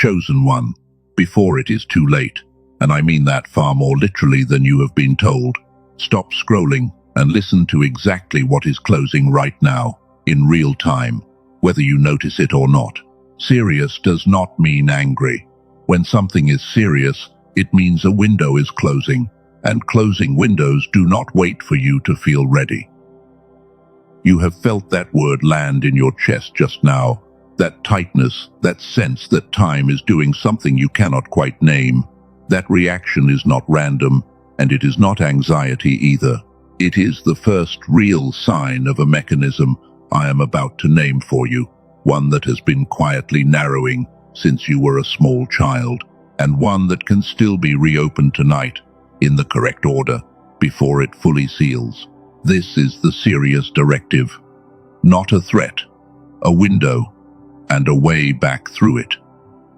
chosen one, before it is too late. And I mean that far more literally than you have been told. Stop scrolling and listen to exactly what is closing right now, in real time, whether you notice it or not. Serious does not mean angry. When something is serious, it means a window is closing, and closing windows do not wait for you to feel ready. You have felt that word land in your chest just now, that tightness, that sense that time is doing something you cannot quite name. That reaction is not random, and it is not anxiety either. It is the first real sign of a mechanism I am about to name for you, one that has been quietly narrowing since you were a small child, and one that can still be reopened tonight, in the correct order, before it fully seals. This is the serious directive. Not a threat, a window, and a way back through it.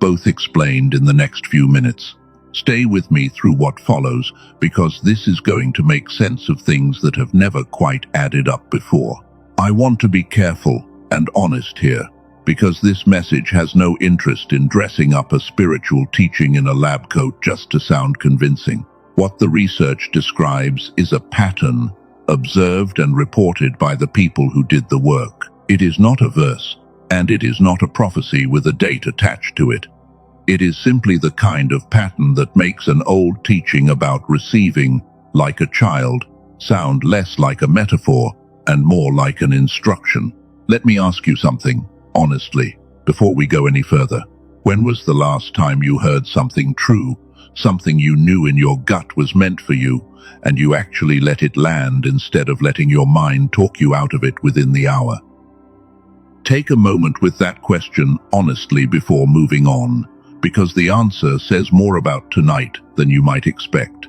Both explained in the next few minutes. Stay with me through what follows, because this is going to make sense of things that have never quite added up before. I want to be careful and honest here, because this message has no interest in dressing up a spiritual teaching in a lab coat just to sound convincing. What the research describes is a pattern observed and reported by the people who did the work. It is not a verse, and it is not a prophecy with a date attached to it. It is simply the kind of pattern that makes an old teaching about receiving, like a child, sound less like a metaphor and more like an instruction. Let me ask you something, honestly, before we go any further. When was the last time you heard something true, something you knew in your gut was meant for you, and you actually let it land instead of letting your mind talk you out of it within the hour? Take a moment with that question honestly before moving on, because the answer says more about tonight than you might expect.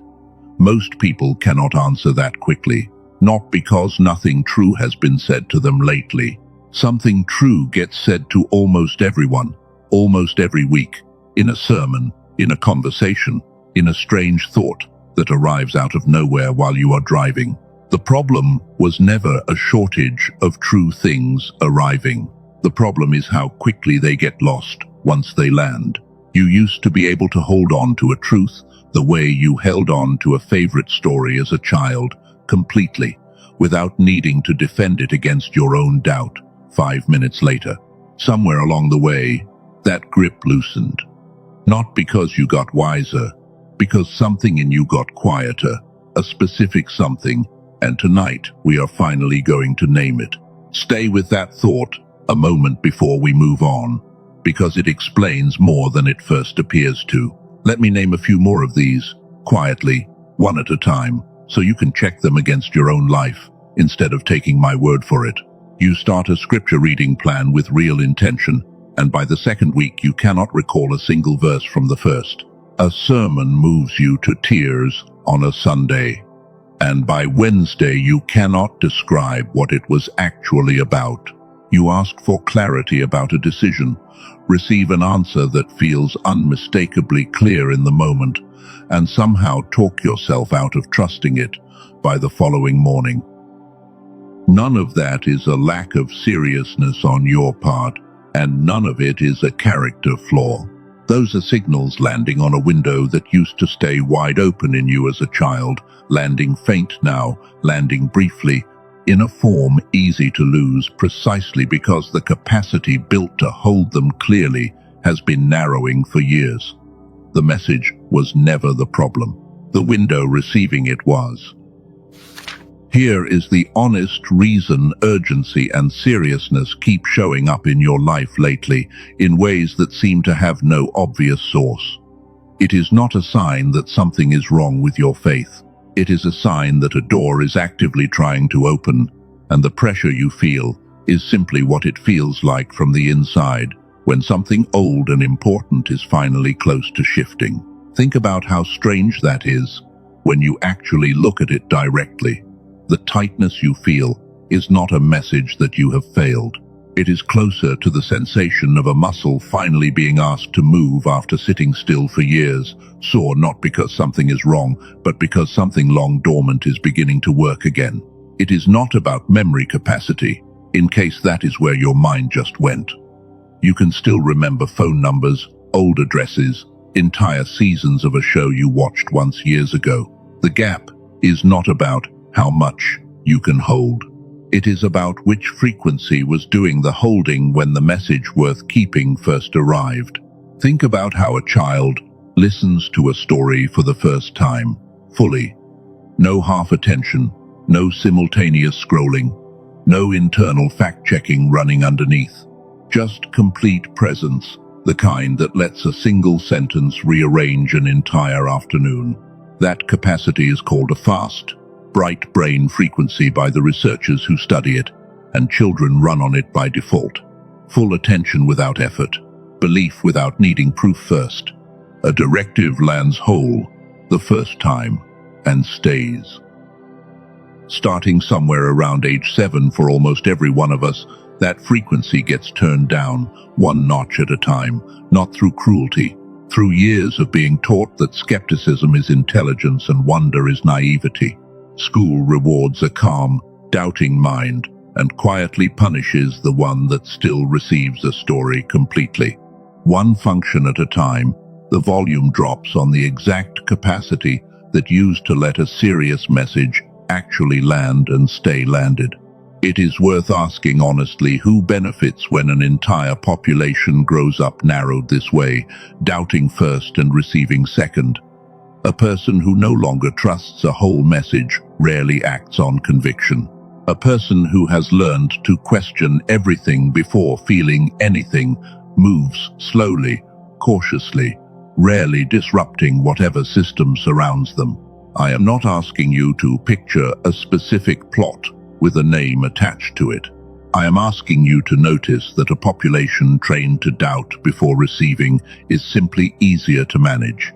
Most people cannot answer that quickly, not because nothing true has been said to them lately. Something true gets said to almost everyone, almost every week, in a sermon, in a conversation, in a strange thought that arrives out of nowhere while you are driving. The problem was never a shortage of true things arriving. The problem is how quickly they get lost once they land. You used to be able to hold on to a truth the way you held on to a favorite story as a child, completely, without needing to defend it against your own doubt 5 minutes later. Somewhere along the way, that grip loosened. Not because you got wiser, because something in you got quieter, a specific something, and tonight we are finally going to name it. Stay with that thought a moment before we move on, because it explains more than it first appears to. Let me name a few more of these, quietly, one at a time, so you can check them against your own life, instead of taking my word for it. You start a scripture reading plan with real intention, and by the second week you cannot recall a single verse from the first. A sermon moves you to tears on a Sunday, and by Wednesday you cannot describe what it was actually about. You ask for clarity about a decision, receive an answer that feels unmistakably clear in the moment, and somehow talk yourself out of trusting it by the following morning. None of that is a lack of seriousness on your part, and none of it is a character flaw. Those are signals landing on a window that used to stay wide open in you as a child, landing faint now, landing briefly, in a form easy to lose precisely because the capacity built to hold them clearly has been narrowing for years. The message was never the problem. The window receiving it was. Here is the honest reason urgency and seriousness keep showing up in your life lately in ways that seem to have no obvious source. It is not a sign that something is wrong with your faith. It is a sign that a door is actively trying to open, and the pressure you feel is simply what it feels like from the inside when something old and important is finally close to shifting. Think about how strange that is when you actually look at it directly. The tightness you feel is not a message that you have failed. It is closer to the sensation of a muscle finally being asked to move after sitting still for years, sore not because something is wrong, but because something long dormant is beginning to work again. It is not about memory capacity, in case that is where your mind just went. You can still remember phone numbers, old addresses, entire seasons of a show you watched once years ago. The gap is not about how much you can hold. It is about which frequency was doing the holding when the message worth keeping first arrived. Think about how a child listens to a story for the first time, fully. No half attention, no simultaneous scrolling, no internal fact-checking running underneath. Just complete presence, the kind that lets a single sentence rearrange an entire afternoon. That capacity is called a fast, bright brain frequency by the researchers who study it, and children run on it by default. Full attention without effort, belief without needing proof first. A directive lands whole the first time and stays. Starting somewhere around age 7 for almost every one of us, that frequency gets turned down, one notch at a time, not through cruelty, through years of being taught that skepticism is intelligence and wonder is naivety. School rewards a calm, doubting mind and quietly punishes the one that still receives a story completely. One function at a time, the volume drops on the exact capacity that used to let a serious message actually land and stay landed. It is worth asking honestly who benefits when an entire population grows up narrowed this way, doubting first and receiving second. A person who no longer trusts a whole message rarely acts on conviction. A person who has learned to question everything before feeling anything moves slowly, cautiously, rarely disrupting whatever system surrounds them. I am not asking you to picture a specific plot with a name attached to it. I am asking you to notice that a population trained to doubt before receiving is simply easier to manage,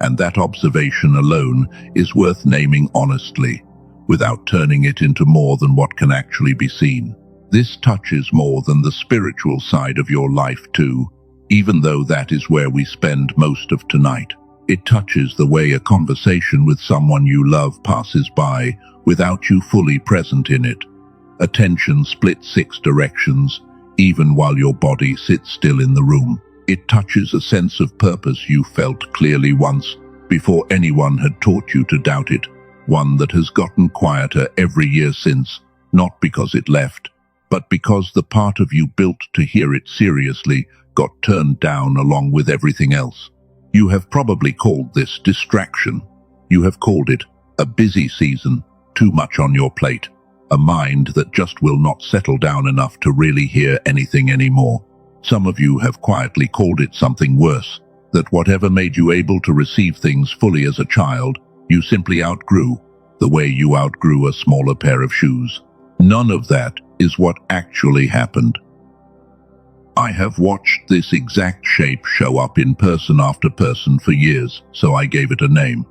and that observation alone is worth naming honestly, without turning it into more than what can actually be seen. This touches more than the spiritual side of your life too, even though that is where we spend most of tonight. It touches the way a conversation with someone you love passes by without you fully present in it. Attention splits 6 directions, even while your body sits still in the room. It touches a sense of purpose you felt clearly once, before anyone had taught you to doubt it, one that has gotten quieter every year since, not because it left, but because the part of you built to hear it seriously got turned down along with everything else. You have probably called this distraction. You have called it a busy season, too much on your plate, a mind that just will not settle down enough to really hear anything anymore. Some of you have quietly called it something worse, that whatever made you able to receive things fully as a child, you simply outgrew, the way you outgrew a smaller pair of shoes. None of that is what actually happened. I have watched this exact shape show up in person after person for years, so I gave it a name.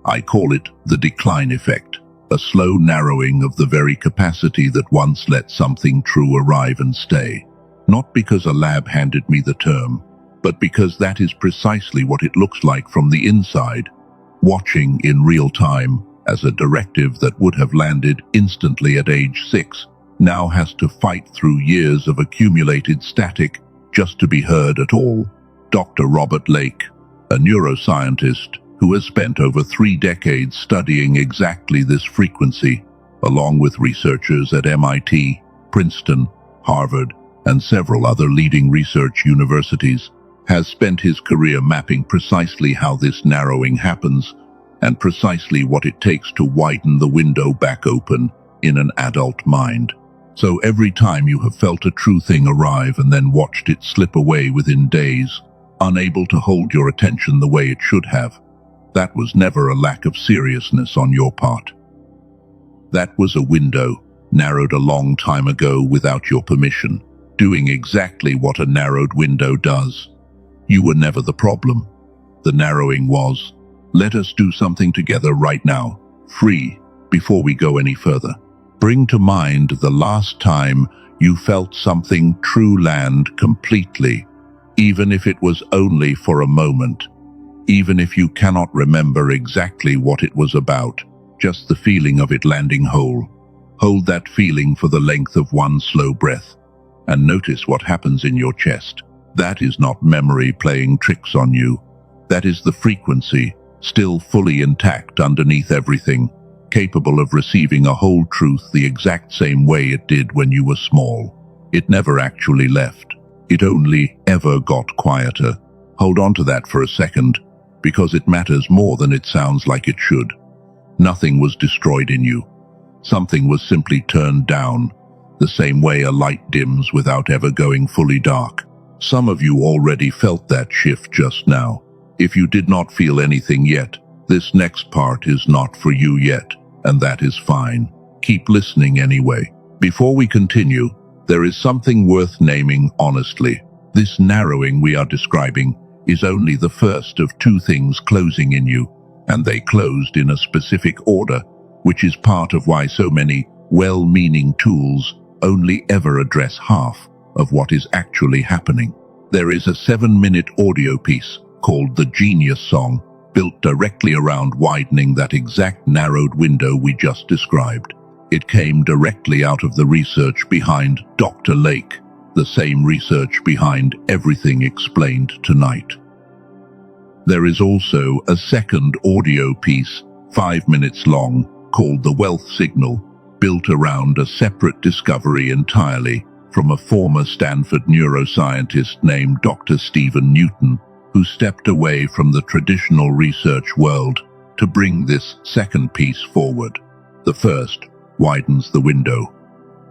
I call it the decline effect, a slow narrowing of the very capacity that once let something true arrive and stay. Not because a lab handed me the term, but because that is precisely what it looks like from the inside, watching in real time as a directive that would have landed instantly at age 6 now has to fight through years of accumulated static just to be heard at all. Dr. Robert Lake, a neuroscientist who has spent over 3 decades studying exactly this frequency, along with researchers at MIT, Princeton, Harvard, and several other leading research universities, has spent his career mapping precisely how this narrowing happens and precisely what it takes to widen the window back open in an adult mind. So every time you have felt a true thing arrive and then watched it slip away within days, unable to hold your attention the way it should have, that was never a lack of seriousness on your part. That was a window narrowed a long time ago without your permission, doing exactly what a narrowed window does. You were never the problem. The narrowing was, let us do something together right now, free, before we go any further. Bring to mind the last time you felt something true land completely, even if it was only for a moment, even if you cannot remember exactly what it was about, just the feeling of it landing whole. Hold that feeling for the length of one slow breath, and notice what happens in your chest. That is not memory playing tricks on you. That is the frequency, still fully intact underneath everything, capable of receiving a whole truth the exact same way it did when you were small. It never actually left. It only ever got quieter. Hold on to that for a second, because it matters more than it sounds like it should. Nothing was destroyed in you. Something was simply turned down, the same way a light dims without ever going fully dark. Some of you already felt that shift just now. If you did not feel anything yet, this next part is not for you yet, and that is fine. Keep listening anyway. Before we continue, there is something worth naming honestly. This narrowing we are describing is only the first of two things closing in you, and they closed in a specific order, which is part of why so many well-meaning tools only ever address half of what is actually happening. There is a 7-minute audio piece called The Genius Song, built directly around widening that exact narrowed window we just described. It came directly out of the research behind Dr. Lake, the same research behind everything explained tonight. There is also a second audio piece, 5 minutes long, called The Wealth Signal, built around a separate discovery entirely from a former Stanford neuroscientist named Dr. Stephen Newton, who stepped away from the traditional research world to bring this second piece forward. The first widens the window.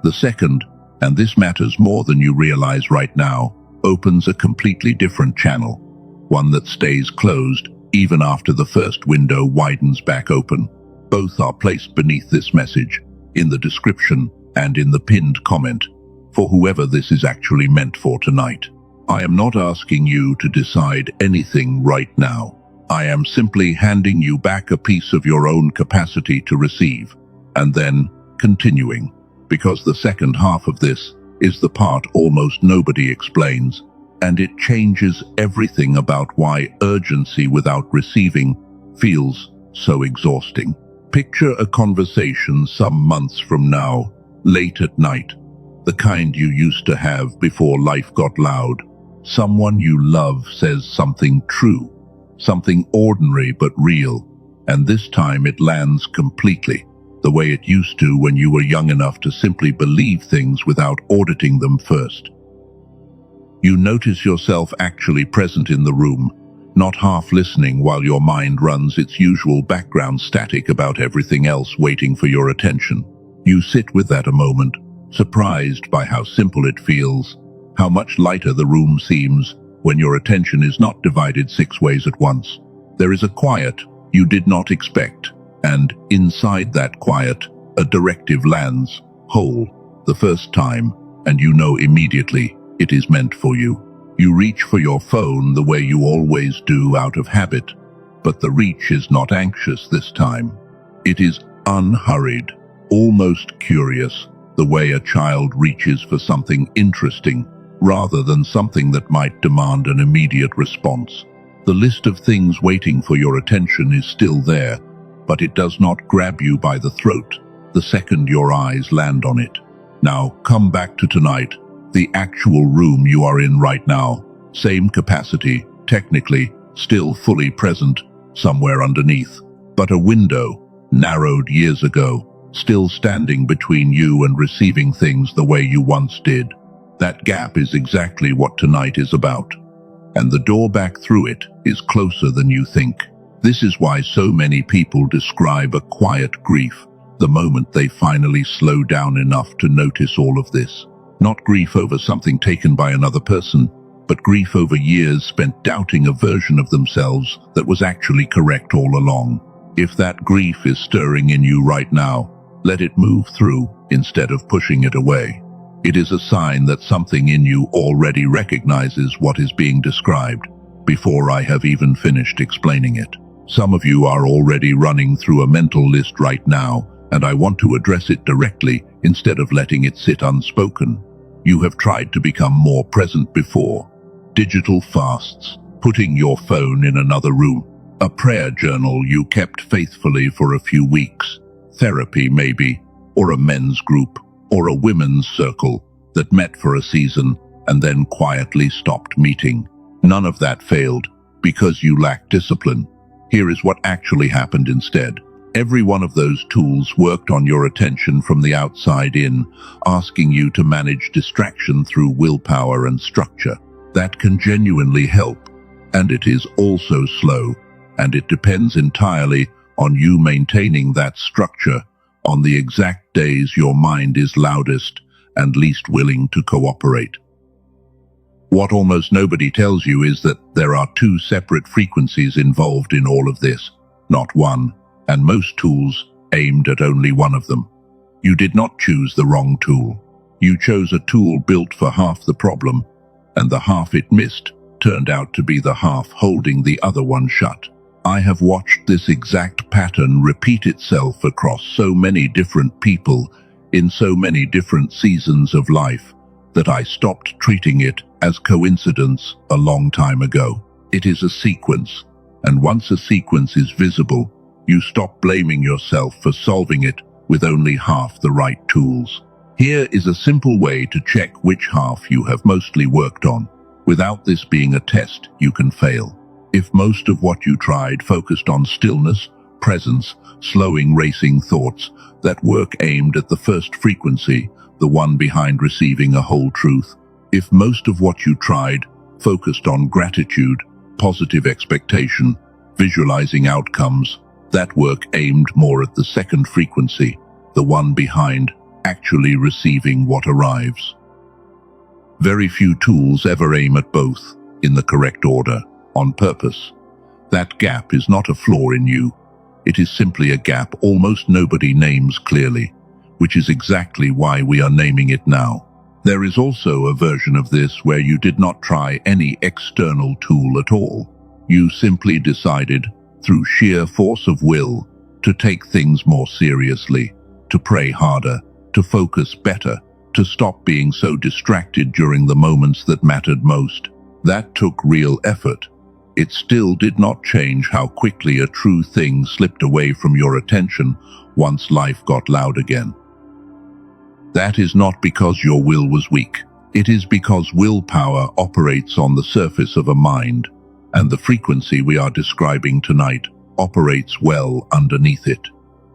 The second, and this matters more than you realize right now, opens a completely different channel, one that stays closed even after the first window widens back open. Both are placed beneath this message, in the description and in the pinned comment, for whoever this is actually meant for tonight. I am not asking you to decide anything right now. I am simply handing you back a piece of your own capacity to receive, and then continuing, because the second half of this is the part almost nobody explains, and it changes everything about why urgency without receiving feels so exhausting. Picture a conversation some months from now, late at night, the kind you used to have before life got loud. Someone you love says something true, something ordinary but real, and this time it lands completely, the way it used to when you were young enough to simply believe things without auditing them first. You notice yourself actually present in the room, not half listening while your mind runs its usual background static about everything else waiting for your attention. You sit with that a moment, surprised by how simple it feels, how much lighter the room seems when your attention is not divided 6 ways at once. There is a quiet you did not expect, and inside that quiet, a directive lands, whole, the first time, and you know immediately it is meant for you. You reach for your phone the way you always do out of habit, but the reach is not anxious this time. It is unhurried, almost curious, the way a child reaches for something interesting, rather than something that might demand an immediate response. The list of things waiting for your attention is still there, but it does not grab you by the throat the second your eyes land on it. Now, come back to tonight, the actual room you are in right now. Same capacity, technically, still fully present, somewhere underneath. But a window, narrowed years ago, still standing between you and receiving things the way you once did. That gap is exactly what tonight is about. And the door back through it is closer than you think. This is why so many people describe a quiet grief, the moment they finally slow down enough to notice all of this. Not grief over something taken by another person, but grief over years spent doubting a version of themselves that was actually correct all along. If that grief is stirring in you right now, let it move through instead of pushing it away. It is a sign that something in you already recognizes what is being described before I have even finished explaining it. Some of you are already running through a mental list right now, and I want to address it directly instead of letting it sit unspoken. You have tried to become more present before. Digital fasts, putting your phone in another room, a prayer journal you kept faithfully for a few weeks, therapy maybe, or a men's group, or a women's circle that met for a season and then quietly stopped meeting. None of that failed because you lacked discipline. Here is what actually happened instead. Every one of those tools worked on your attention from the outside in, asking you to manage distraction through willpower and structure. That can genuinely help, and it is also slow, and it depends entirely on you maintaining that structure on the exact days your mind is loudest and least willing to cooperate. What almost nobody tells you is that there are two separate frequencies involved in all of this, not one, and most tools aimed at only one of them. You did not choose the wrong tool. You chose a tool built for half the problem, and the half it missed turned out to be the half holding the other one shut. I have watched this exact pattern repeat itself across so many different people in so many different seasons of life that I stopped treating it as coincidence a long time ago. It is a sequence, and once a sequence is visible, you stop blaming yourself for solving it with only half the right tools. Here is a simple way to check which half you have mostly worked on. Without this being a test, you can fail. If most of what you tried focused on stillness, presence, slowing racing thoughts, that work aimed at the first frequency, the one behind receiving a whole truth. If most of what you tried focused on gratitude, positive expectation, visualizing outcomes, that work aimed more at the second frequency, the one behind actually receiving what arrives. Very few tools ever aim at both in the correct order, on purpose. That gap is not a flaw in you. It is simply a gap almost nobody names clearly, which is exactly why we are naming it now. There is also a version of this where you did not try any external tool at all. You simply decided, through sheer force of will, to take things more seriously, to pray harder, to focus better, to stop being so distracted during the moments that mattered most. That took real effort. It still did not change how quickly a true thing slipped away from your attention once life got loud again. That is not because your will was weak. It is because willpower operates on the surface of a mind, and the frequency we are describing tonight operates well underneath it,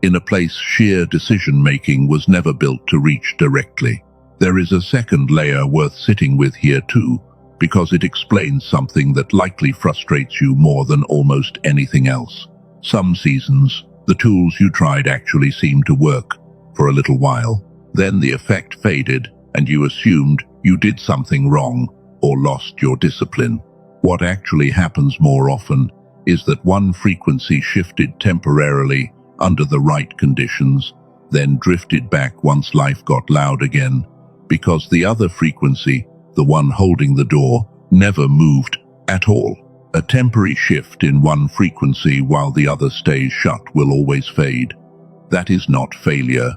in a place sheer decision-making was never built to reach directly. There is a second layer worth sitting with here too, because it explains something that likely frustrates you more than almost anything else. Some seasons, the tools you tried actually seemed to work for a little while. Then the effect faded, and you assumed you did something wrong or lost your discipline. What actually happens more often is that one frequency shifted temporarily under the right conditions, then drifted back once life got loud again, because the other frequency, the one holding the door, never moved at all. A temporary shift in one frequency while the other stays shut will always fade. That is not failure.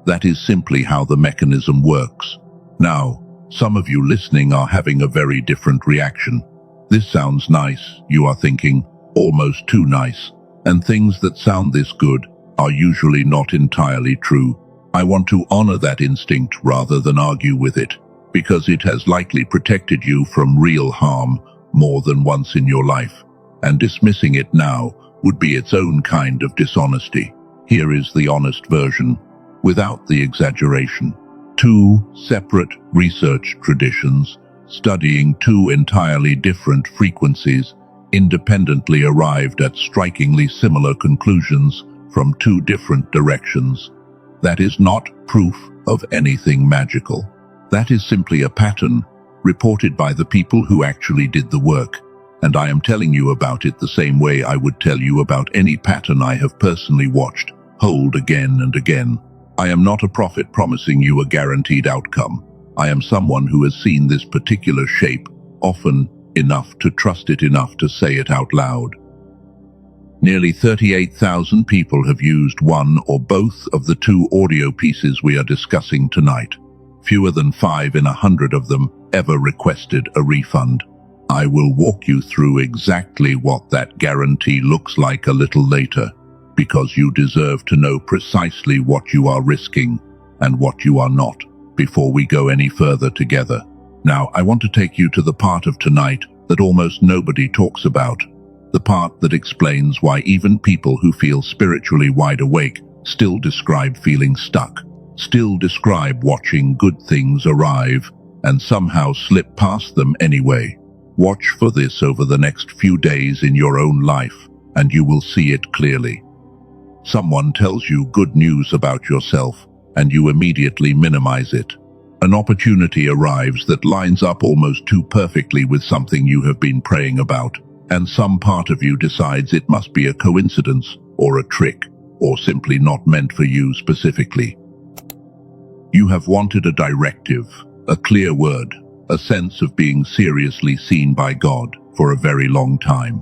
That is simply how the mechanism works. Now, some of you listening are having a very different reaction. This sounds nice, you are thinking, almost too nice, and things that sound this good are usually not entirely true. I want to honor that instinct rather than argue with it, because it has likely protected you from real harm more than once in your life, and dismissing it now would be its own kind of dishonesty. Here is the honest version, without the exaggeration. Two separate research traditions, studying two entirely different frequencies, independently arrived at strikingly similar conclusions from two different directions. That is not proof of anything magical. That is simply a pattern reported by the people who actually did the work, and I am telling you about it the same way I would tell you about any pattern I have personally watched hold again and again. I am not a prophet promising you a guaranteed outcome. I am someone who has seen this particular shape often enough to trust it enough to say it out loud. Nearly 38,000 people have used one or both of the two audio pieces we are discussing tonight. Fewer than 5 in 100 of them ever requested a refund. I will walk you through exactly what that guarantee looks like a little later, because you deserve to know precisely what you are risking and what you are not before we go any further together. Now, I want to take you to the part of tonight that almost nobody talks about. The part that explains why even people who feel spiritually wide awake still describe feeling stuck, still describe watching good things arrive, and somehow slip past them anyway. Watch for this over the next few days in your own life, and you will see it clearly. Someone tells you good news about yourself, and you immediately minimize it. An opportunity arrives that lines up almost too perfectly with something you have been praying about, and some part of you decides it must be a coincidence, or a trick, or simply not meant for you specifically. You have wanted a directive, a clear word, a sense of being seriously seen by God for a very long time.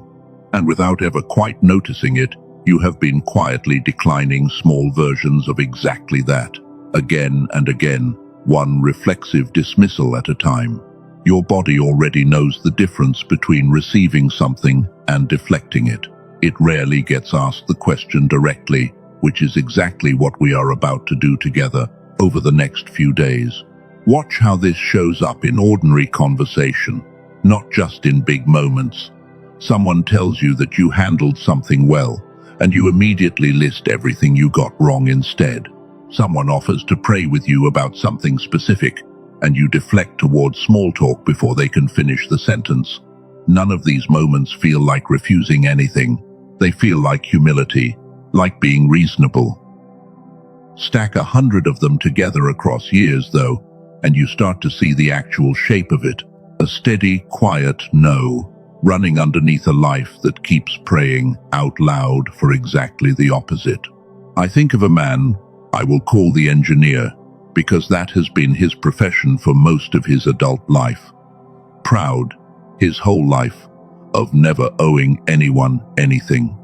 And without ever quite noticing it, you have been quietly declining small versions of exactly that, again and again, one reflexive dismissal at a time. Your body already knows the difference between receiving something and deflecting it. It rarely gets asked the question directly, which is exactly what we are about to do together over the next few days. Watch how this shows up in ordinary conversation, not just in big moments. Someone tells you that you handled something well, and you immediately list everything you got wrong instead. Someone offers to pray with you about something specific, and you deflect towards small talk before they can finish the sentence. None of these moments feel like refusing anything. They feel like humility, like being reasonable. Stack 100 of them together across years, though, and you start to see the actual shape of it. A steady, quiet no, running underneath a life that keeps praying out loud for exactly the opposite. I think of a man I will call the engineer, because that has been his profession for most of his adult life. Proud, his whole life, of never owing anyone anything.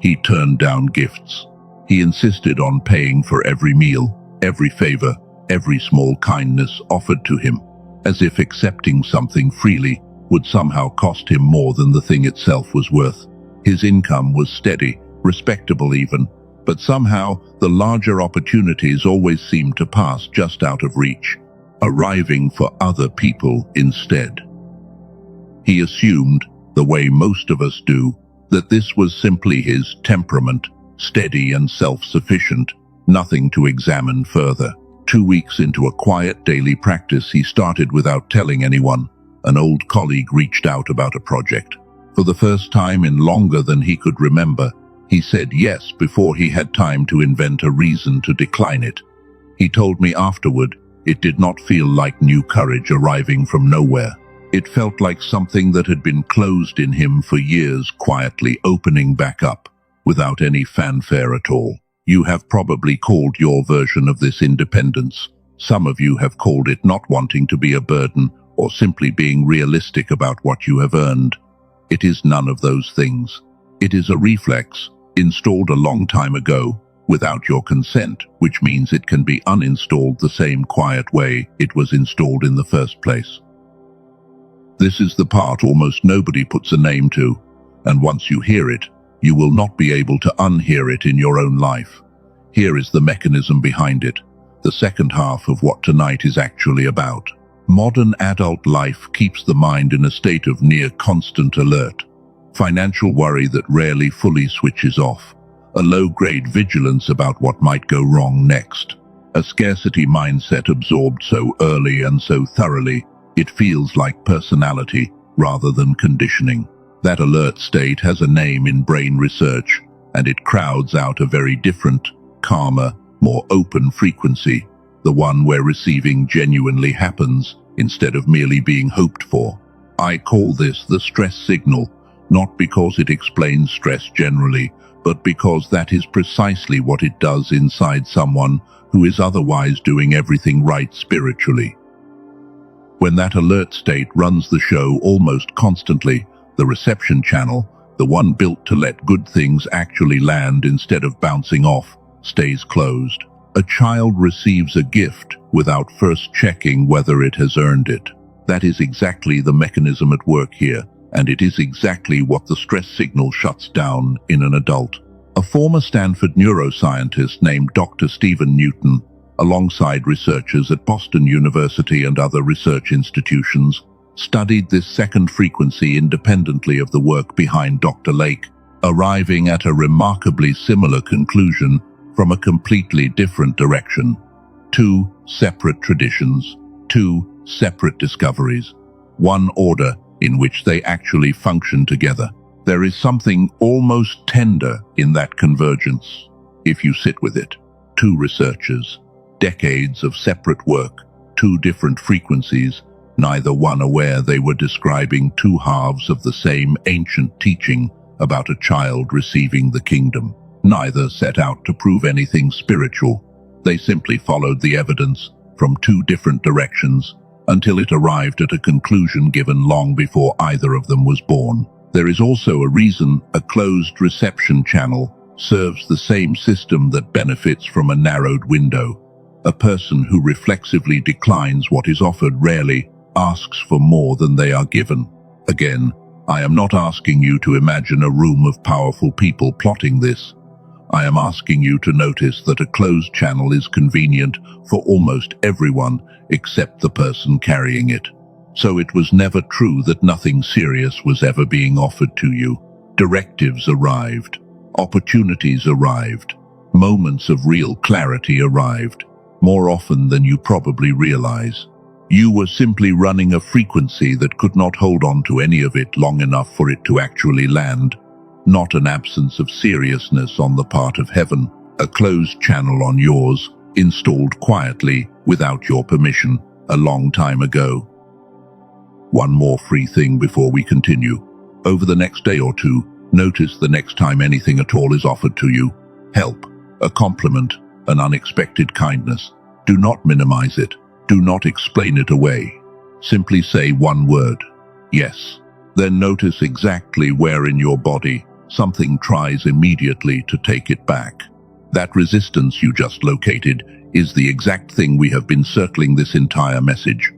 He turned down gifts. He insisted on paying for every meal, every favor, every small kindness offered to him, as if accepting something freely would somehow cost him more than the thing itself was worth. His income was steady, respectable even, but somehow the larger opportunities always seemed to pass just out of reach, arriving for other people instead. He assumed, the way most of us do, that this was simply his temperament, steady and self-sufficient, nothing to examine further. 2 weeks into a quiet daily practice he started without telling anyone. An old colleague reached out about a project. For the first time in longer than he could remember, he said yes before he had time to invent a reason to decline it. He told me afterward, it did not feel like new courage arriving from nowhere. It felt like something that had been closed in him for years quietly opening back up, without any fanfare at all. You have probably called your version of this independence. Some of you have called it not wanting to be a burden, or simply being realistic about what you have earned. It is none of those things. It is a reflex, installed a long time ago, without your consent, which means it can be uninstalled the same quiet way it was installed in the first place. This is the part almost nobody puts a name to, and once you hear it, you will not be able to unhear it in your own life. Here is the mechanism behind it, the second half of what tonight is actually about. Modern adult life keeps the mind in a state of near constant alert. Financial worry that rarely fully switches off. A low-grade vigilance about what might go wrong next. A scarcity mindset absorbed so early and so thoroughly, it feels like personality rather than conditioning. That alert state has a name in brain research, and it crowds out a very different, calmer, more open frequency, the one where receiving genuinely happens instead of merely being hoped for. I call this the stress signal, not because it explains stress generally, but because that is precisely what it does inside someone who is otherwise doing everything right spiritually. When that alert state runs the show almost constantly, the reception channel, the one built to let good things actually land instead of bouncing off, stays closed. A child receives a gift without first checking whether it has earned it. That is exactly the mechanism at work here, and it is exactly what the stress signal shuts down in an adult. A former Stanford neuroscientist named Dr. Stephen Newton, alongside researchers at Boston University and other research institutions, studied this second frequency independently of the work behind Dr. Lake, arriving at a remarkably similar conclusion from a completely different direction. Two separate traditions, two separate discoveries, one order in which they actually function together. There is something almost tender in that convergence, if you sit with it. Two researchers, decades of separate work, two different frequencies, neither one aware they were describing two halves of the same ancient teaching about a child receiving the kingdom. Neither set out to prove anything spiritual. They simply followed the evidence from two different directions until it arrived at a conclusion given long before either of them was born. There is also a reason a closed reception channel serves the same system that benefits from a narrowed window. A person who reflexively declines what is offered rarely asks for more than they are given. Again, I am not asking you to imagine a room of powerful people plotting this. I am asking you to notice that a closed channel is convenient for almost everyone except the person carrying it. So it was never true that nothing serious was ever being offered to you. Directives arrived. Opportunities arrived. Moments of real clarity arrived, more often than you probably realize. You were simply running a frequency that could not hold on to any of it long enough for it to actually land. Not an absence of seriousness on the part of heaven, a closed channel on yours, installed quietly, without your permission, a long time ago. One more free thing before we continue. Over the next day or two, notice the next time anything at all is offered to you. Help, a compliment, an unexpected kindness. Do not minimize it. Do not explain it away. Simply say one word, yes. Then notice exactly where in your body something tries immediately to take it back. That resistance you just located is the exact thing we have been circling this entire message.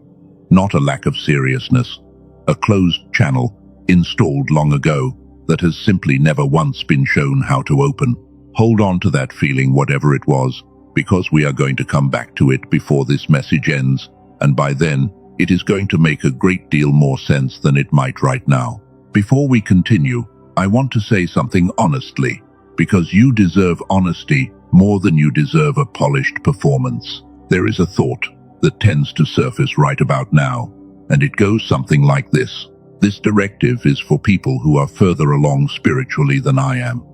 Not a lack of seriousness, a closed channel installed long ago that has simply never once been shown how to open. Hold on to that feeling, whatever it was, because we are going to come back to it before this message ends, and by then, it is going to make a great deal more sense than it might right now. Before we continue, I want to say something honestly, because you deserve honesty more than you deserve a polished performance. There is a thought that tends to surface right about now, and it goes something like this. This directive is for people who are further along spiritually than I am.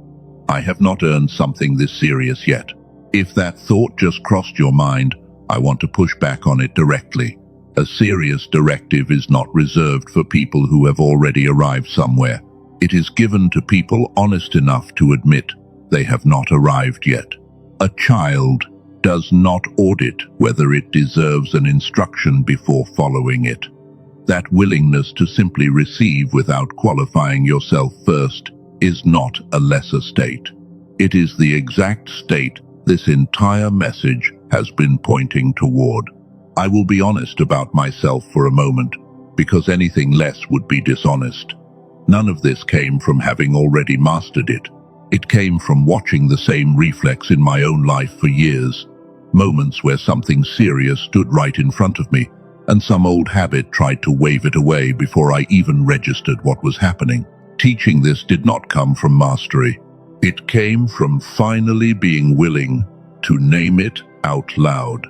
I have not earned something this serious yet. If that thought just crossed your mind, I want to push back on it directly. A serious directive is not reserved for people who have already arrived somewhere. It is given to people honest enough to admit they have not arrived yet. A child does not audit whether it deserves an instruction before following it. That willingness to simply receive without qualifying yourself first is not a lesser state. It is the exact state this entire message has been pointing toward. I will be honest about myself for a moment, because anything less would be dishonest. None of this came from having already mastered it. It came from watching the same reflex in my own life for years. Moments where something serious stood right in front of me, and some old habit tried to wave it away before I even registered what was happening. Teaching this did not come from mastery. It came from finally being willing to name it out loud.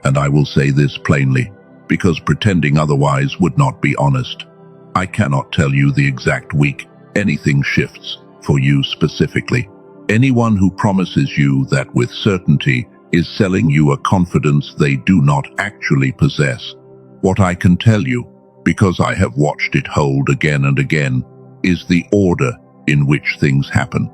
And I will say this plainly, because pretending otherwise would not be honest. I cannot tell you the exact week anything shifts for you specifically. Anyone who promises you that with certainty is selling you a confidence they do not actually possess. What I can tell you, because I have watched it hold again and again, is the order in which things happen.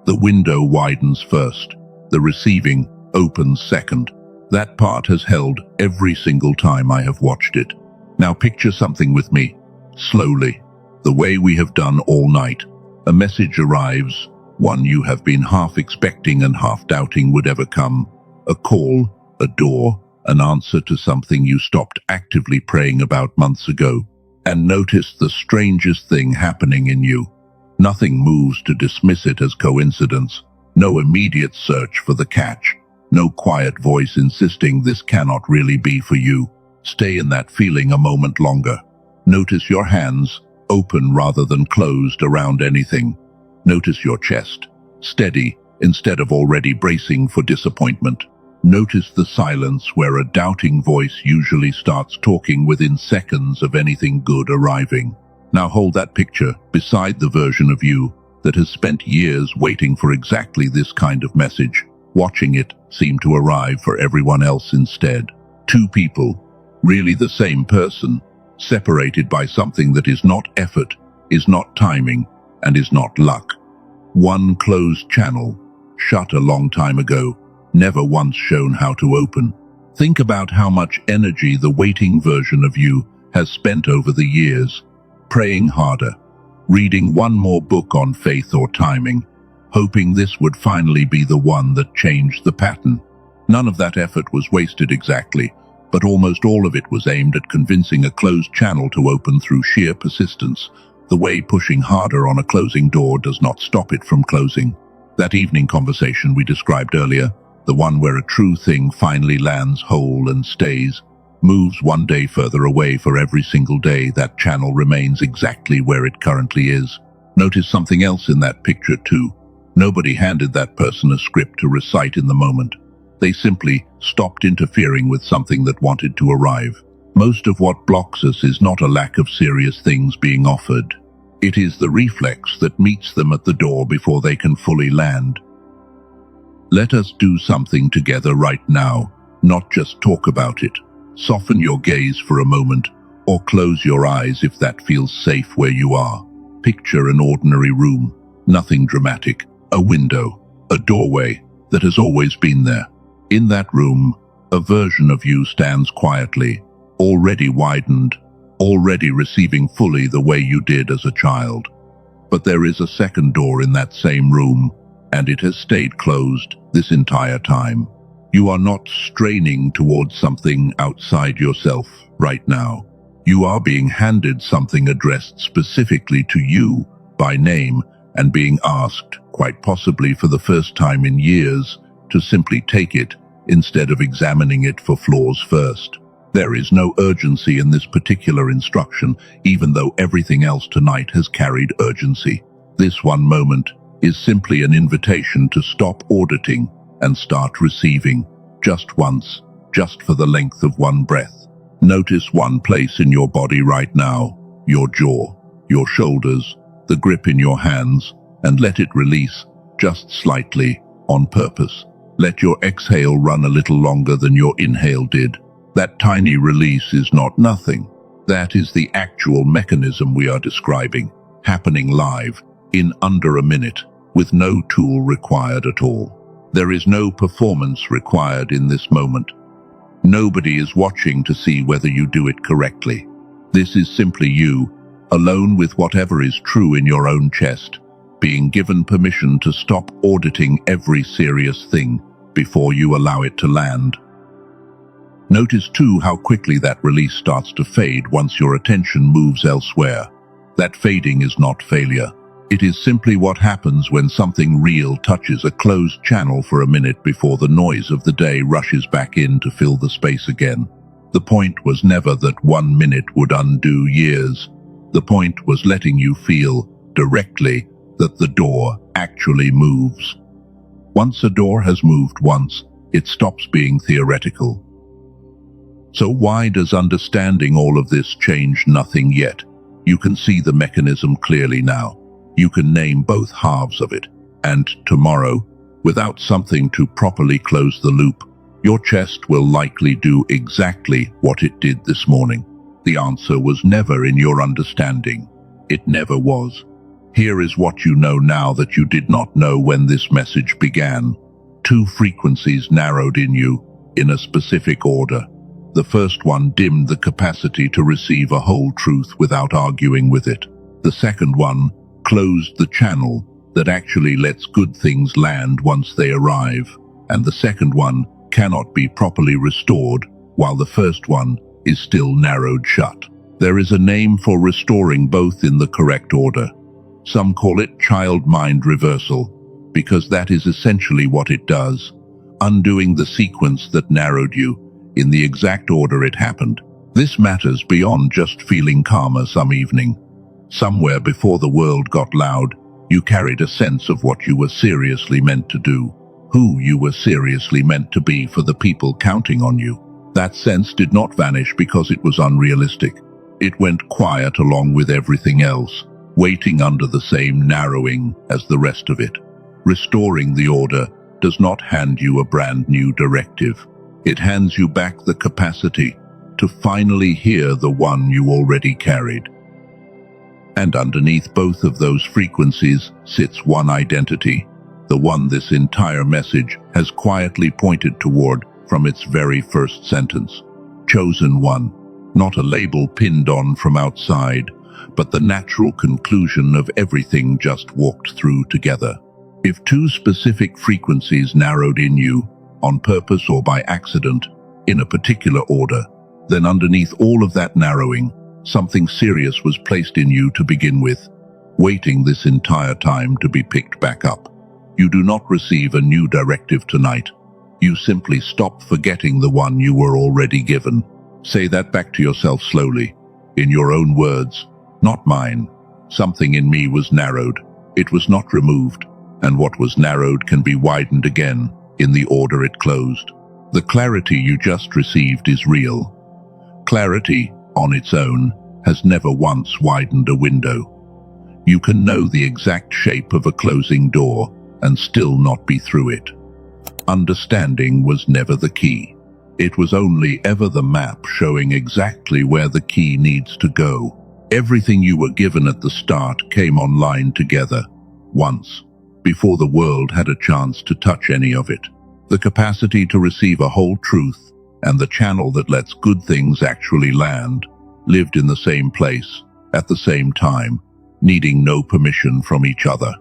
The window widens first, the receiving opens second. That part has held every single time I have watched it. Now picture something with me, slowly, the way we have done all night. A message arrives, one you have been half expecting and half doubting would ever come. A call, a door, an answer to something you stopped actively praying about months ago. And notice the strangest thing happening in you. Nothing moves to dismiss it as coincidence. No immediate search for the catch. No quiet voice insisting this cannot really be for you. Stay in that feeling a moment longer. Notice your hands, open rather than closed around anything. Notice your chest, steady instead of already bracing for disappointment. Notice the silence where a doubting voice usually starts talking within seconds of anything good arriving. Now hold that picture beside the version of you that has spent years waiting for exactly this kind of message, watching it seem to arrive for everyone else instead. Two people, really the same person, separated by something that is not effort, is not timing, and is not luck. One closed channel, shut a long time ago, never once shown how to open. Think about how much energy the waiting version of you has spent over the years, praying harder, reading one more book on faith or timing, hoping this would finally be the one that changed the pattern. None of that effort was wasted exactly, but almost all of it was aimed at convincing a closed channel to open through sheer persistence, the way pushing harder on a closing door does not stop it from closing. That evening conversation we described earlier, the one where a true thing finally lands whole and stays, moves one day further away for every single day that channel remains exactly where it currently is. Notice something else in that picture too. Nobody handed that person a script to recite in the moment. They simply stopped interfering with something that wanted to arrive. Most of what blocks us is not a lack of serious things being offered. It is the reflex that meets them at the door before they can fully land. Let us do something together right now, not just talk about it. Soften your gaze for a moment, or close your eyes if that feels safe where you are. Picture an ordinary room, nothing dramatic, a window, a doorway that has always been there. In that room, a version of you stands quietly, already widened, already receiving fully the way you did as a child. But there is a second door in that same room, and it has stayed closed this entire time. You are not straining towards something outside yourself right now. You are being handed something addressed specifically to you by name and being asked, quite possibly for the first time in years, to simply take it instead of examining it for flaws first. There is no urgency in this particular instruction, even though everything else tonight has carried urgency. This one moment is simply an invitation to stop auditing and start receiving, just once, just for the length of one breath. Notice one place in your body right now, your jaw, your shoulders, the grip in your hands, and let it release, just slightly, on purpose. Let your exhale run a little longer than your inhale did. That tiny release is not nothing. That is the actual mechanism we are describing, happening live, in under a minute, with no tool required at all. There is no performance required in this moment. Nobody is watching to see whether you do it correctly. This is simply you, alone with whatever is true in your own chest, being given permission to stop auditing every serious thing before you allow it to land. Notice too how quickly that release starts to fade once your attention moves elsewhere. That fading is not failure. It is simply what happens when something real touches a closed channel for a minute before the noise of the day rushes back in to fill the space again. The point was never that 1 minute would undo years. The point was letting you feel, directly, that the door actually moves. Once a door has moved once, it stops being theoretical. So why does understanding all of this change nothing yet? You can see the mechanism clearly now. You can name both halves of it. And tomorrow, without something to properly close the loop, your chest will likely do exactly what it did this morning. The answer was never in your understanding. It never was. Here is what you know now that you did not know when this message began. 2 frequencies narrowed in you, in a specific order. The first one dimmed the capacity to receive a whole truth without arguing with it. The second one closed the channel that actually lets good things land once they arrive. And the second one cannot be properly restored while the first one is still narrowed shut. There is a name for restoring both in the correct order. Some call it child mind reversal, because that is essentially what it does. undoing the sequence that narrowed you in the exact order it happened. This matters beyond just feeling calmer some evening. Somewhere before the world got loud, you carried a sense of what you were seriously meant to do, who you were seriously meant to be for the people counting on you. That sense did not vanish because it was unrealistic. It went quiet along with everything else, waiting under the same narrowing as the rest of it. Restoring the order does not hand you a brand new directive. It hands you back the capacity to finally hear the one you already carried. And underneath both of those frequencies sits one identity, the one this entire message has quietly pointed toward from its very first sentence. Chosen one, not a label pinned on from outside, but the natural conclusion of everything just walked through together. If two specific frequencies narrowed in you, on purpose or by accident, in a particular order, then underneath all of that narrowing, something serious was placed in you to begin with, waiting this entire time to be picked back up. You do not receive a new directive tonight. You simply stop forgetting the one you were already given. Say that back to yourself slowly, in your own words, not mine. Something in me was narrowed. It was not removed, and what was narrowed can be widened again in the order it closed. The clarity you just received is real. Clarity, on its own, has never once widened a window. You can know the exact shape of a closing door and still not be through it. Understanding was never the key. It was only ever the map showing exactly where the key needs to go. Everything you were given at the start came online together, once, before the world had a chance to touch any of it. The capacity to receive a whole truth and the channel that lets good things actually land lived in the same place, at the same time, needing no permission from each other.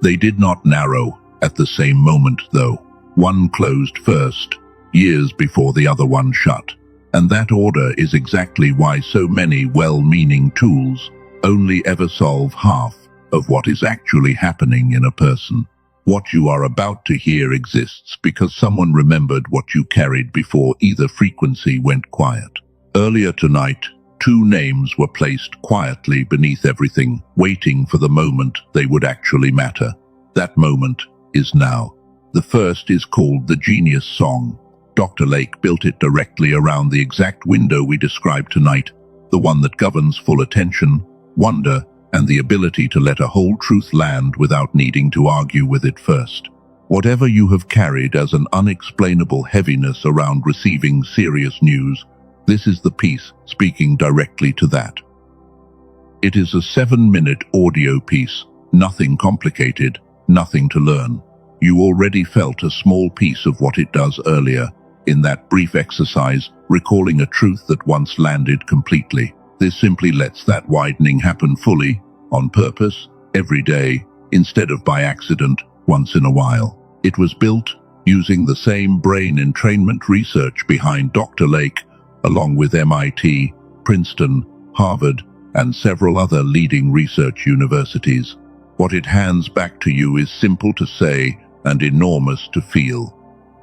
They did not narrow at the same moment, though. One closed first, years before the other one shut. And that order is exactly why so many well-meaning tools only ever solve half of what is actually happening in a person. What you are about to hear exists because someone remembered what you carried before either frequency went quiet. Earlier tonight, two names were placed quietly beneath everything, waiting for the moment they would actually matter. That moment is now. The first is called the Genius Song. Dr. Lake built it directly around the exact window we described tonight, the one that governs full attention, wonder, and the ability to let a whole truth land without needing to argue with it first. Whatever you have carried as an unexplainable heaviness around receiving serious news, this is the piece speaking directly to that. It is a 7-minute audio piece, nothing complicated, nothing to learn. You already felt a small piece of what it does earlier, in that brief exercise, recalling a truth that once landed completely. This simply lets that widening happen fully, on purpose, every day, instead of by accident, once in a while. It was built using the same brain entrainment research behind Dr. Lake, along with MIT, Princeton, Harvard, and several other leading research universities. What it hands back to you is simple to say and enormous to feel.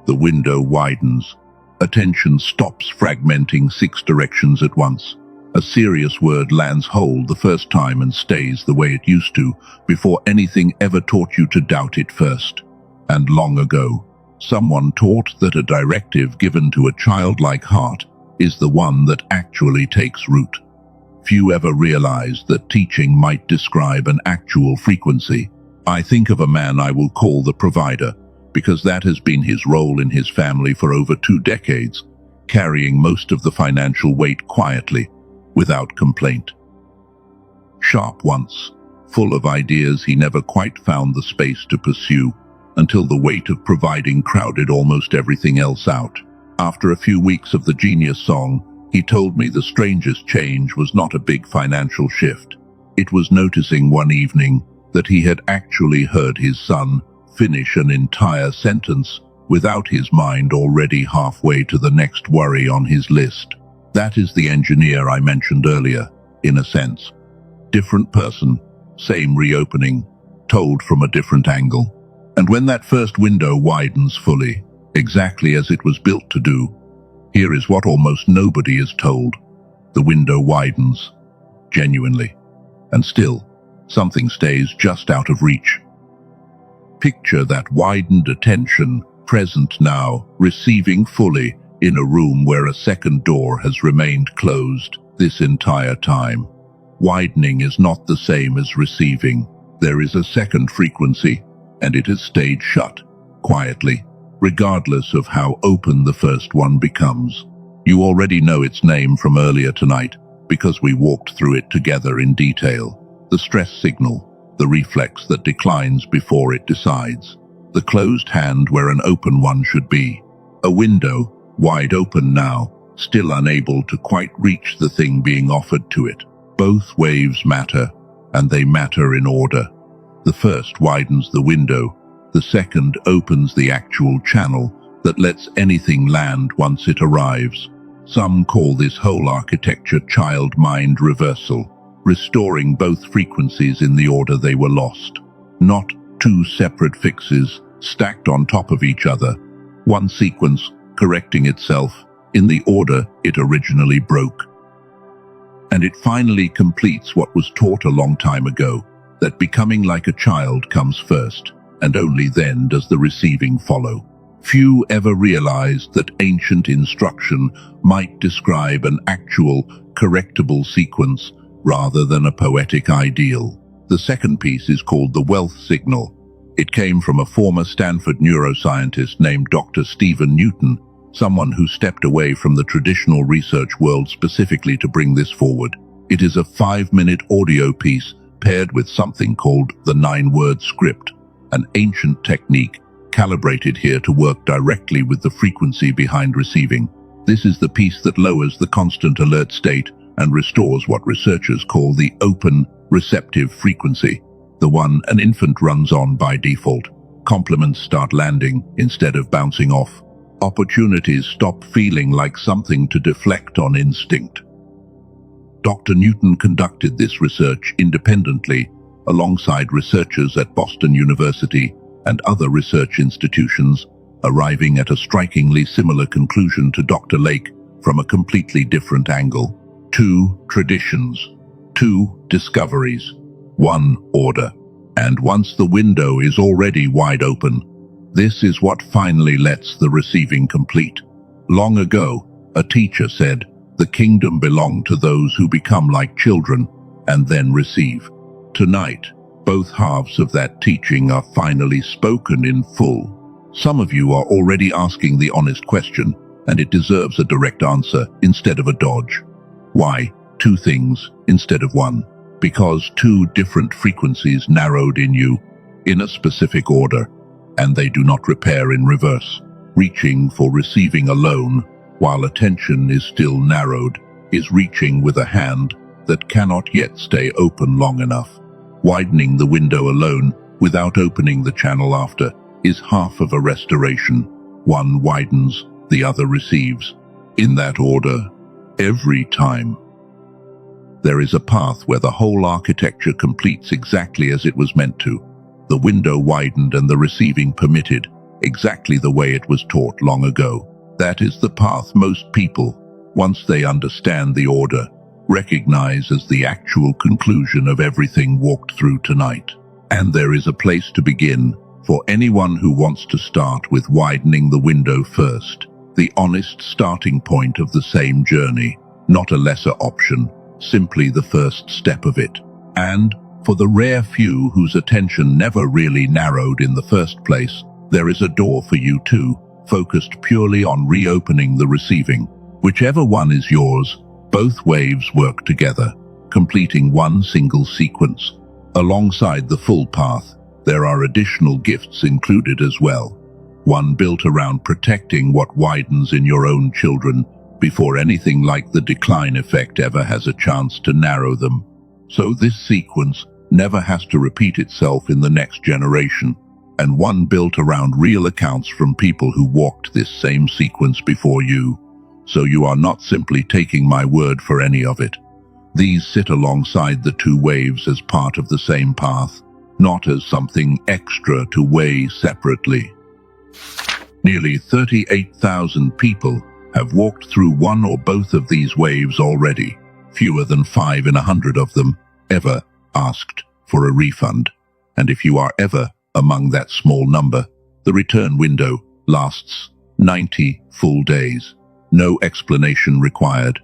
The window widens. Attention stops fragmenting 6 directions at once. A serious word lands whole the first time and stays the way it used to, before anything ever taught you to doubt it first. And long ago, someone taught that a directive given to a childlike heart is the one that actually takes root. Few ever realized that teaching might describe an actual frequency. I think of a man I will call the provider, because that has been his role in his family for over 2 decades, carrying most of the financial weight quietly, without complaint. Sharp once, full of ideas he never quite found the space to pursue, until the weight of providing crowded almost everything else out. After a few weeks of the Genius Song, he told me the strangest change was not a big financial shift. It was noticing one evening that he had actually heard his son finish an entire sentence without his mind already halfway to the next worry on his list. That is the engineer I mentioned earlier, in a sense. Different person, same reopening, told from a different angle. And when that first window widens fully, exactly as it was built to do, here is what almost nobody is told. The window widens, genuinely, and still, something stays just out of reach. Picture that widened attention, present now, receiving fully, in a room where a second door has remained closed this entire time. Widening is not the same as receiving. There is a second frequency, and it has stayed shut, quietly, regardless of how open the first one becomes. You already know its name from earlier tonight, because we walked through it together in detail. The stress signal, the reflex that declines before it decides. The closed hand where an open one should be. A window, wide open now, still unable to quite reach the thing being offered to it. Both waves matter, and they matter in order. The first widens the window, the second opens the actual channel that lets anything land once it arrives. Some call this whole architecture child-mind reversal, restoring both frequencies in the order they were lost. Not two separate fixes stacked on top of each other, one sequence correcting itself in the order it originally broke. And it finally completes what was taught a long time ago, that becoming like a child comes first, and only then does the receiving follow. Few ever realized that ancient instruction might describe an actual, correctable sequence rather than a poetic ideal. The second piece is called the wealth signal. It came from a former Stanford neuroscientist named Dr. Stephen Newton, someone who stepped away from the traditional research world specifically to bring this forward. It is a 5-minute audio piece paired with something called the 9-word script, an ancient technique calibrated here to work directly with the frequency behind receiving. This is the piece that lowers the constant alert state and restores what researchers call the open, receptive frequency, the one an infant runs on by default. Compliments start landing instead of bouncing off. Opportunities stop feeling like something to deflect on instinct. Dr. Newton conducted this research independently alongside researchers at Boston University and other research institutions, arriving at a strikingly similar conclusion to Dr. Lake from a completely different angle. 2 traditions, 2 discoveries, 1 order. And once the window is already wide open, this is what finally lets the receiving complete. Long ago, a teacher said, "The kingdom belonged to those who become like children and then receive." Tonight, both halves of that teaching are finally spoken in full. Some of you are already asking the honest question, and it deserves a direct answer instead of a dodge. Why 2 things instead of 1? Because 2 different frequencies narrowed in you, in a specific order, and they do not repair in reverse. Reaching for receiving alone, while attention is still narrowed, is reaching with a hand that cannot yet stay open long enough. Widening the window alone, without opening the channel after, is half of a restoration. One widens, the other receives. In that order, every time. There is a path where the whole architecture completes exactly as it was meant to. The window widened and the receiving permitted, exactly the way it was taught long ago. That is the path most people, once they understand the order, recognize as the actual conclusion of everything walked through tonight. And there is a place to begin for anyone who wants to start with widening the window first, the honest starting point of the same journey, not a lesser option, simply the first step of it. And for the rare few whose attention never really narrowed in the first place, there is a door for you too, focused purely on reopening the receiving. Whichever one is yours, both waves work together, completing one single sequence. Alongside the full path, there are additional gifts included as well. One built around protecting what widens in your own children before anything like the decline effect ever has a chance to narrow them. So this sequence never has to repeat itself in the next generation, and one built around real accounts from people who walked this same sequence before you. So you are not simply taking my word for any of it. These sit alongside the 2 waves as part of the same path. not as something extra to weigh separately. Nearly 38,000 people have walked through one or both of these waves already. Fewer than 5 in 100 of them ever asked for a refund. And if you are ever among that small number, the return window lasts 90 full days. No explanation required.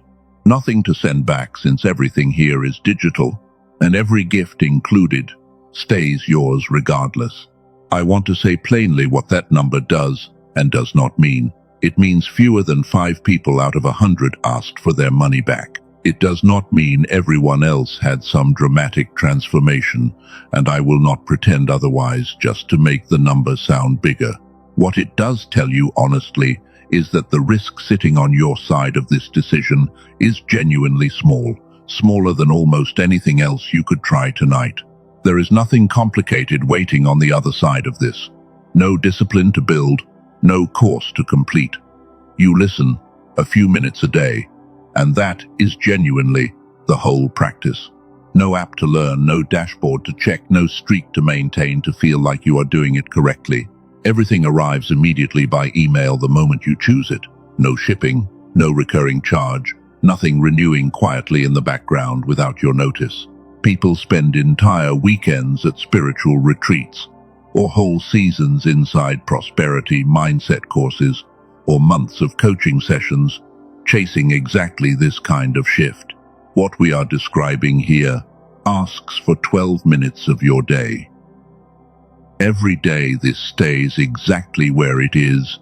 Nothing to send back since everything here is digital, and every gift included stays yours regardless. I want to say plainly what that number does and does not mean. It means fewer than 5 people out of 100 asked for their money back. It does not mean everyone else had some dramatic transformation, and I will not pretend otherwise just to make the number sound bigger. What it does tell you honestly is that the risk sitting on your side of this decision is genuinely small, smaller than almost anything else you could try tonight. There is nothing complicated waiting on the other side of this. No discipline to build, no course to complete. You listen a few minutes a day, and that is genuinely the whole practice. No app to learn, no dashboard to check, no streak to maintain to feel like you are doing it correctly. Everything arrives immediately by email the moment you choose it. No shipping, no recurring charge, nothing renewing quietly in the background without your notice. People spend entire weekends at spiritual retreats, or whole seasons inside prosperity mindset courses, or months of coaching sessions, chasing exactly this kind of shift. What we are describing here asks for 12 minutes of your day. Every day this stays exactly where it is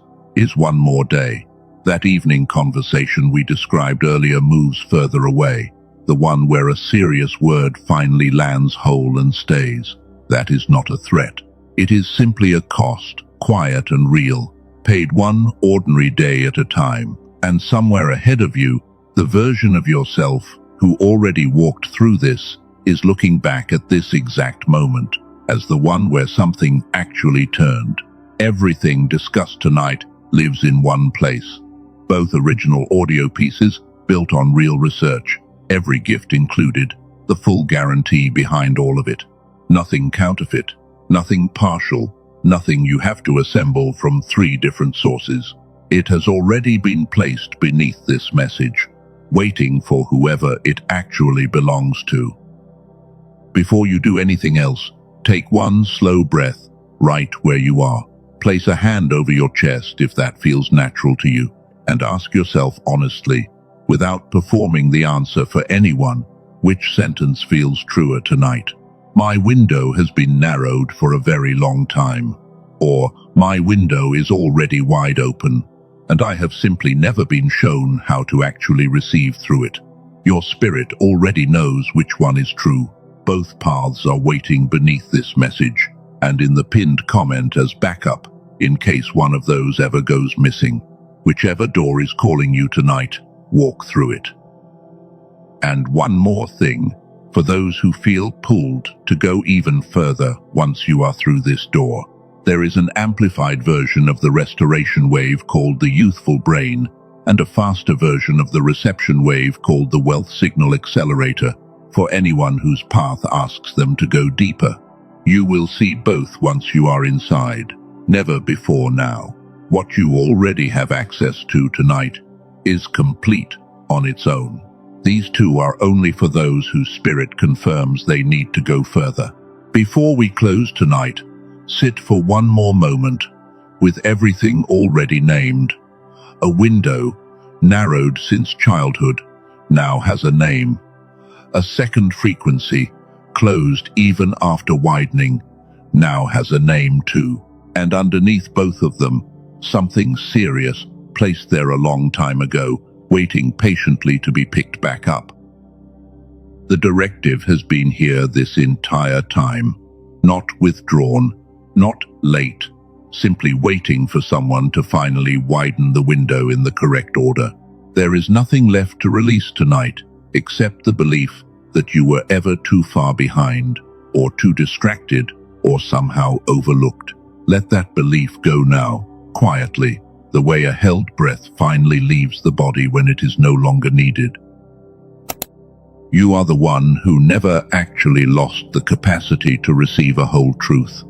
one more day. That evening conversation we described earlier moves further away, the one where a serious word finally lands whole and stays. That is not a threat. It is simply a cost, quiet and real, paid one ordinary day at a time. And somewhere ahead of you, the version of yourself who already walked through this is looking back at this exact moment as the one where something actually turned. Everything discussed tonight lives in one place. Both original audio pieces built on real research, every gift included, the full guarantee behind all of it. Nothing counterfeit, nothing partial, nothing you have to assemble from 3 different sources. It has already been placed beneath this message, waiting for whoever it actually belongs to. Before you do anything else, take one slow breath right where you are. Place a hand over your chest if that feels natural to you, and ask yourself honestly, without performing the answer for anyone, which sentence feels truer tonight. My window has been narrowed for a very long time. Or, my window is already wide open, and I have simply never been shown how to actually receive through it. Your spirit already knows which one is true. Both paths are waiting beneath this message, and in the pinned comment as backup, in case one of those ever goes missing. Whichever door is calling you tonight, walk through it. And one more thing, for those who feel pulled to go even further once you are through this door. There is an amplified version of the restoration wave called the youthful brain, and a faster version of the reception wave called the wealth signal accelerator, for anyone whose path asks them to go deeper. You will see both once you are inside, never before now. What you already have access to tonight is complete on its own. These 2 are only for those whose spirit confirms they need to go further. Before we close tonight, sit for one more moment with everything already named. A window, narrowed since childhood, now has a name. A second frequency, closed even after widening, now has a name too. And underneath both of them, something serious, placed there a long time ago, waiting patiently to be picked back up. The directive has been here this entire time, not withdrawn, not late, simply waiting for someone to finally widen the window in the correct order. There is nothing left to release tonight, except the belief that you were ever too far behind, or too distracted, or somehow overlooked. Let that belief go now, quietly, the way a held breath finally leaves the body when it is no longer needed. You are the one who never actually lost the capacity to receive a whole truth.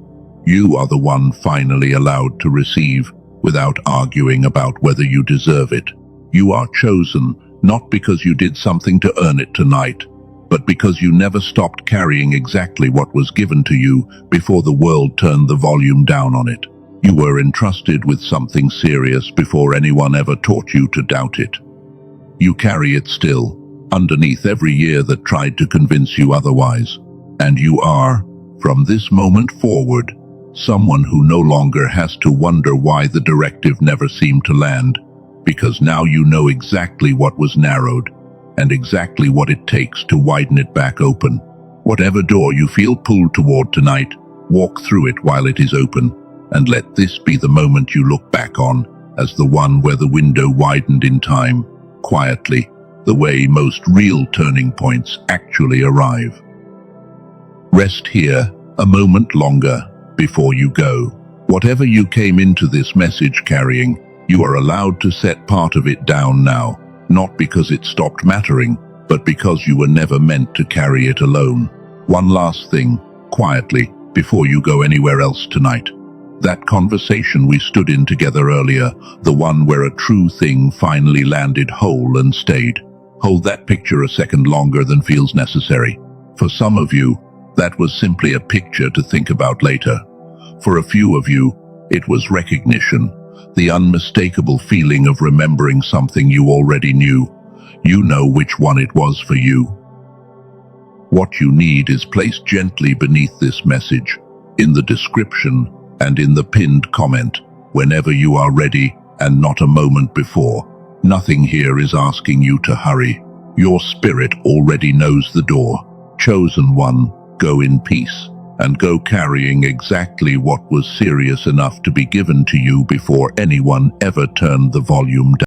You are the one finally allowed to receive without arguing about whether you deserve it. You are chosen not because you did something to earn it tonight, but because you never stopped carrying exactly what was given to you before the world turned the volume down on it. You were entrusted with something serious before anyone ever taught you to doubt it. You carry it still, underneath every year that tried to convince you otherwise. And you are, from this moment forward, someone who no longer has to wonder why the directive never seemed to land, because now you know exactly what was narrowed, and exactly what it takes to widen it back open. Whatever door you feel pulled toward tonight, walk through it while it is open, and let this be the moment you look back on as the one where the window widened in time, quietly, the way most real turning points actually arrive. Rest here a moment longer before you go. Whatever you came into this message carrying, you are allowed to set part of it down now, not because it stopped mattering, but because you were never meant to carry it alone. One last thing, quietly, before you go anywhere else tonight. That conversation we stood in together earlier, the one where a true thing finally landed whole and stayed. Hold that picture a second longer than feels necessary. For some of you, that was simply a picture to think about later. For a few of you, it was recognition, the unmistakable feeling of remembering something you already knew. You know which one it was for you. What you need is placed gently beneath this message, in the description and in the pinned comment, whenever you are ready and not a moment before. Nothing here is asking you to hurry. Your spirit already knows the door. Chosen one, go in peace, and go carrying exactly what was serious enough to be given to you before anyone ever turned the volume down.